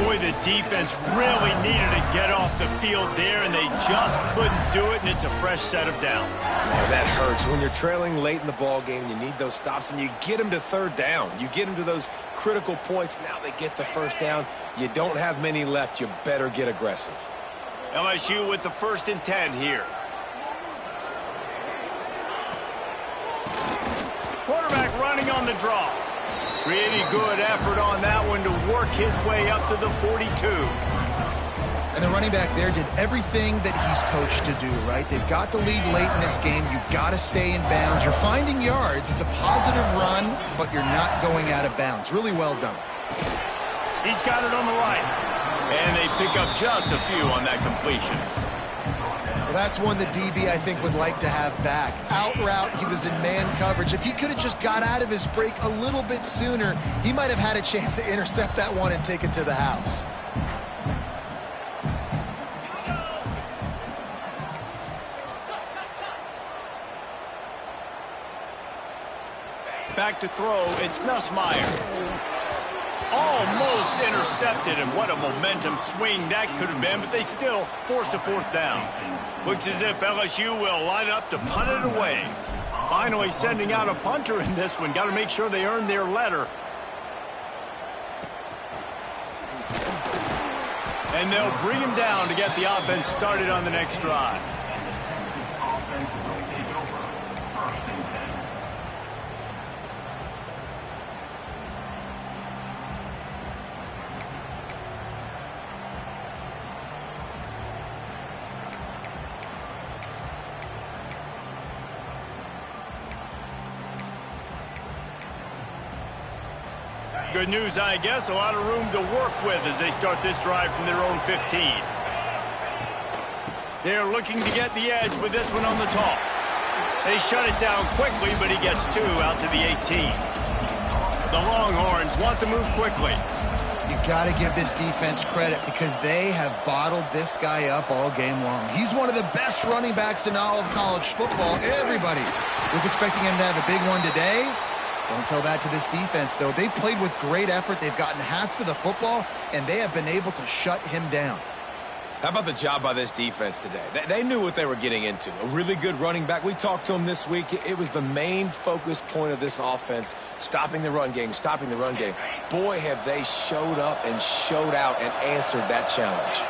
Boy, the defense really needed to get off the field there, and they just couldn't do it, and it's a fresh set of downs. Man, that hurts. When you're trailing late in the ball game, you need those stops, and you get them to 3rd down. You get them to those critical points. Now they get the first down. You don't have many left. You better get aggressive. LSU with the 1st and 10 here. Quarterback running on the draw. Pretty good effort on that one to work his way up to the 42. And the running back there did everything that he's coached to do, right? They've got the lead late in this game. You've got to stay in bounds. You're finding yards. It's a positive run, but you're not going out of bounds. Really well done. He's got it on the right. And they pick up just a few on that completion. Well, that's one the DB, I think, would like to have back. Out route, he was in man coverage. If he could have just got out of his break a little bit sooner, he might have had a chance to intercept that one and take it to the house. Back to throw, it's Nussmeier. Almost intercepted, and what a momentum swing that could have been, but they still force a 4th down. Looks as if LSU will line up to punt it away. Finally sending out a punter in this one. Got to make sure they earn their letter. And they'll bring him down to get the offense started on the next drive. Good news, I guess. A lot of room to work with as they start this drive from their own 15. They're looking to get the edge with this one on the toss. They shut it down quickly, but he gets 2 out to the 18. The Longhorns want to move quickly. You got to give this defense credit because they have bottled this guy up all game long. He's one of the best running backs in all of college football. Everybody was expecting him to have a big one today. Don't tell that to this defense, though. They've played with great effort. They've gotten hats to the football, and they have been able to shut him down. How about the job by this defense today? They knew what they were getting into. A really good running back. We talked to him this week. It was the main focus point of this offense, stopping the run game, stopping the run game. Boy, have they showed up and showed out and answered that challenge.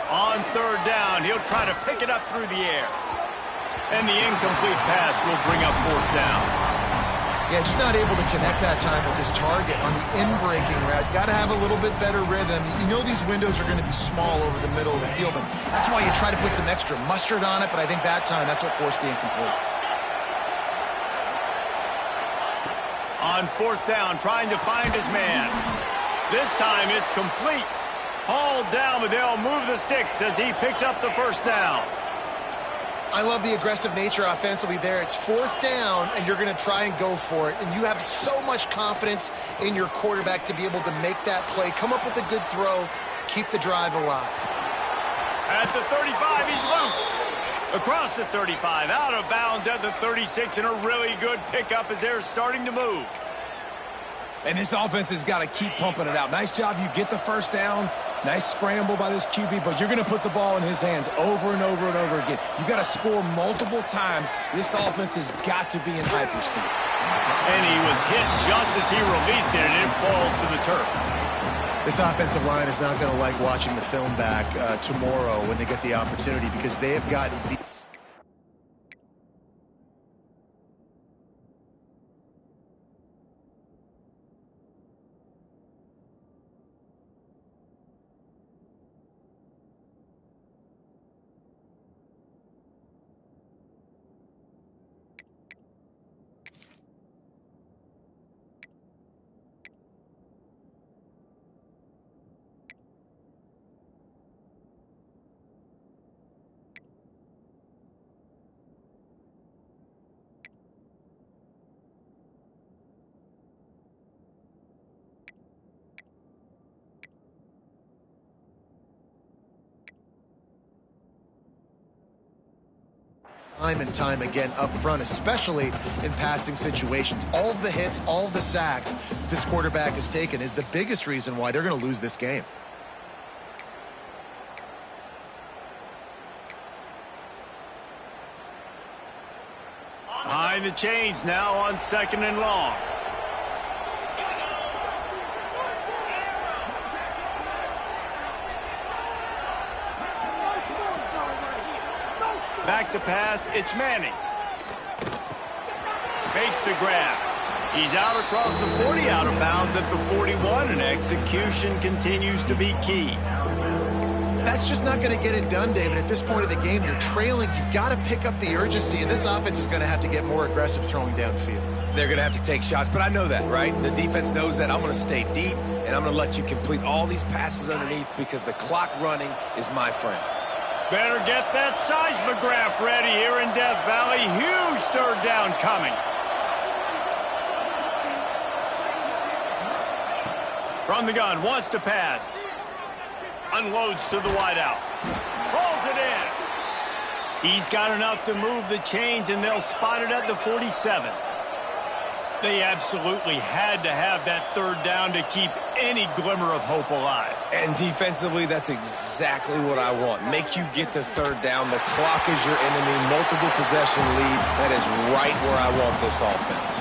On 3rd down, he'll try to pick it up through the air. And the incomplete pass will bring up 4th down. Yeah, just not able to connect that time with his target on the in-breaking route. Got to have a little bit better rhythm. You know these windows are going to be small over the middle of the field, and that's why you try to put some extra mustard on it, but I think that time, that's what forced the incomplete. On 4th down, trying to find his man. This time it's complete. Hauled down, but they'll move the sticks as he picks up the first down. I love the aggressive nature offensively there. It's fourth down, and you're going to try and go for it. And you have so much confidence in your quarterback to be able to make that play, come up with a good throw, keep the drive alive. At the 35, he's loose. Across the 35, out of bounds at the 36, and a really good pickup as they're starting to move. And this offense has got to keep pumping it out. Nice job. You get the first down. Nice scramble by this QB, but you're going to put the ball in his hands over and over and over again. You've got to score multiple times. This offense has got to be in hyperspeed. And he was hit just as he released it, and it falls to the turf. This offensive line is not going to like watching the film back tomorrow when they get the opportunity, because they have gotten beat. Time and time again up front, especially in passing situations. All of the hits, all of the sacks this quarterback has taken is the biggest reason why they're going to lose this game. Behind the chains now on second and long. Back to pass, it's Manning. Makes the grab. He's out across the 40, out of bounds at the 41, and execution continues to be key. That's just not going to get it done, David. At this point of the game, you're trailing. You've got to pick up the urgency, and this offense is going to have to get more aggressive throwing downfield. They're going to have to take shots, but I know that, right? The defense knows that. I'm going to stay deep, and I'm going to let you complete all these passes underneath because the clock running is my friend. Better get that seismograph ready here in Death Valley. Huge third down coming. From the gun, wants to pass. Unloads to the wideout. Pulls it in. He's got enough to move the chains, and they'll spot it at the 47. They absolutely had to have that third down to keep any glimmer of hope alive. And defensively, that's exactly what I want. Make you get the third down. The clock is your enemy. Multiple possession lead. That is right where I want this offense.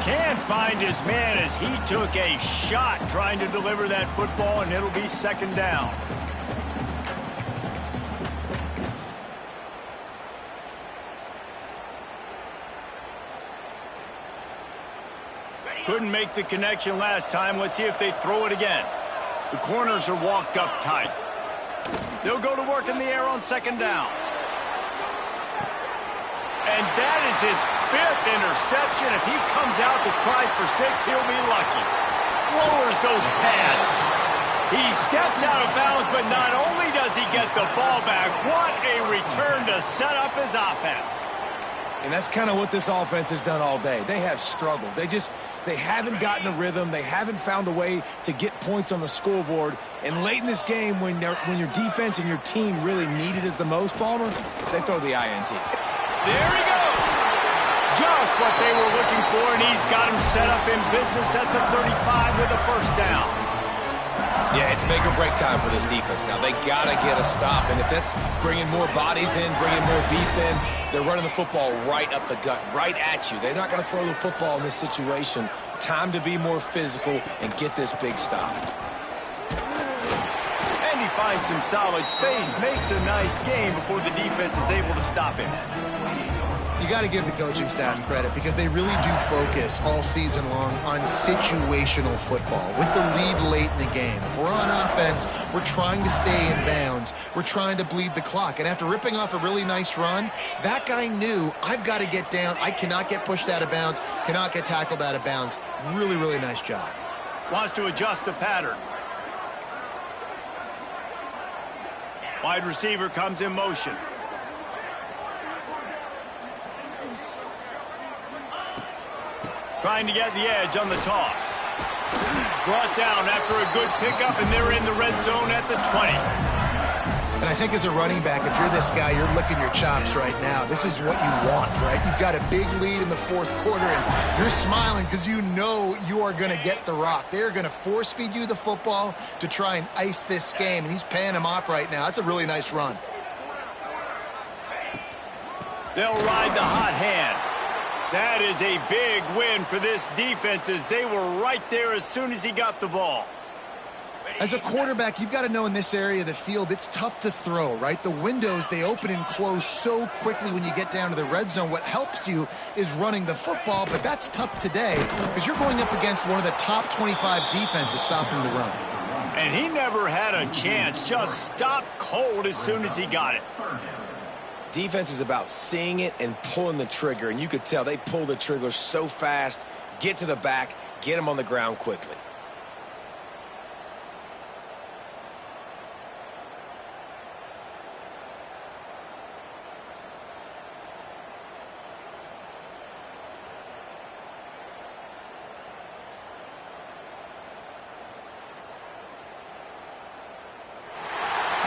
Can't find his man as he took a shot trying to deliver that football, and it'll be second down. Couldn't make the connection last time. Let's see if they throw it again. The corners are walked up tight. They'll go to work in the air on second down. And that is his fifth interception. If he comes out to try for 6, he'll be lucky. Lowers those pads. He steps out of bounds, but not only does he get the ball back, what a return to set up his offense. And that's kind of what this offense has done all day. They have struggled. They haven't gotten a rhythm. They haven't found a way to get points on the scoreboard. And late in this game, when your defense and your team really needed it the most, Palmer, they throw the INT. There he goes. Just what they were looking for, and he's got him set up in business at the 35 with a first down. Yeah, it's make or break time for this defense now. They got to get a stop, and if that's bringing more bodies in, bringing more beef in, they're running the football right up the gut, right at you. They're not going to throw the football in this situation. Time to be more physical and get this big stop. And he finds some solid space, makes a nice game before the defense is able to stop him. You got to give the coaching staff credit because they really do focus all season long on situational football with the lead late in the game. If we're on offense, we're trying to stay in bounds. We're trying to bleed the clock. And after ripping off a really nice run, that guy knew, I've got to get down. I cannot get pushed out of bounds, cannot get tackled out of bounds. Really, really nice job. Wants to adjust the pattern. Wide receiver comes in motion. Trying to get the edge on the toss. Brought down after a good pickup, and they're in the red zone at the 20. And I think as a running back, if you're this guy, you're licking your chops right now. This is what you want, right? You've got a big lead in the fourth quarter, and you're smiling because you know you are going to get the rock. They're going to force feed you the football to try and ice this game, and he's paying him off right now. That's a really nice run. They'll ride the hot hand. That is a big win for this defense as they were right there as soon as he got the ball. As a quarterback, you've got to know in this area of the field, it's tough to throw, right? The windows, they open and close so quickly when you get down to the red zone. What helps you is running the football, but that's tough today because you're going up against one of the top 25 defenses stopping the run. And he never had a chance, just stopped cold as soon as he got it. Defense is about seeing it and pulling the trigger, and you could tell they pull the trigger so fast, get to the back, get him on the ground quickly.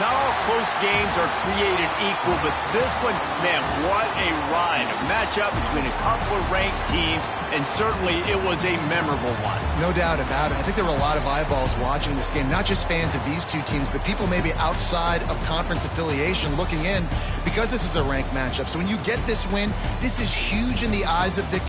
Not all close games are created equal, but this one, man, what a ride. A matchup between a couple of ranked teams, and certainly it was a memorable one. No doubt about it. I think there were a lot of eyeballs watching this game, not just fans of these two teams, but people maybe outside of conference affiliation looking in because this is a ranked matchup. So when you get this win, this is huge in the eyes of the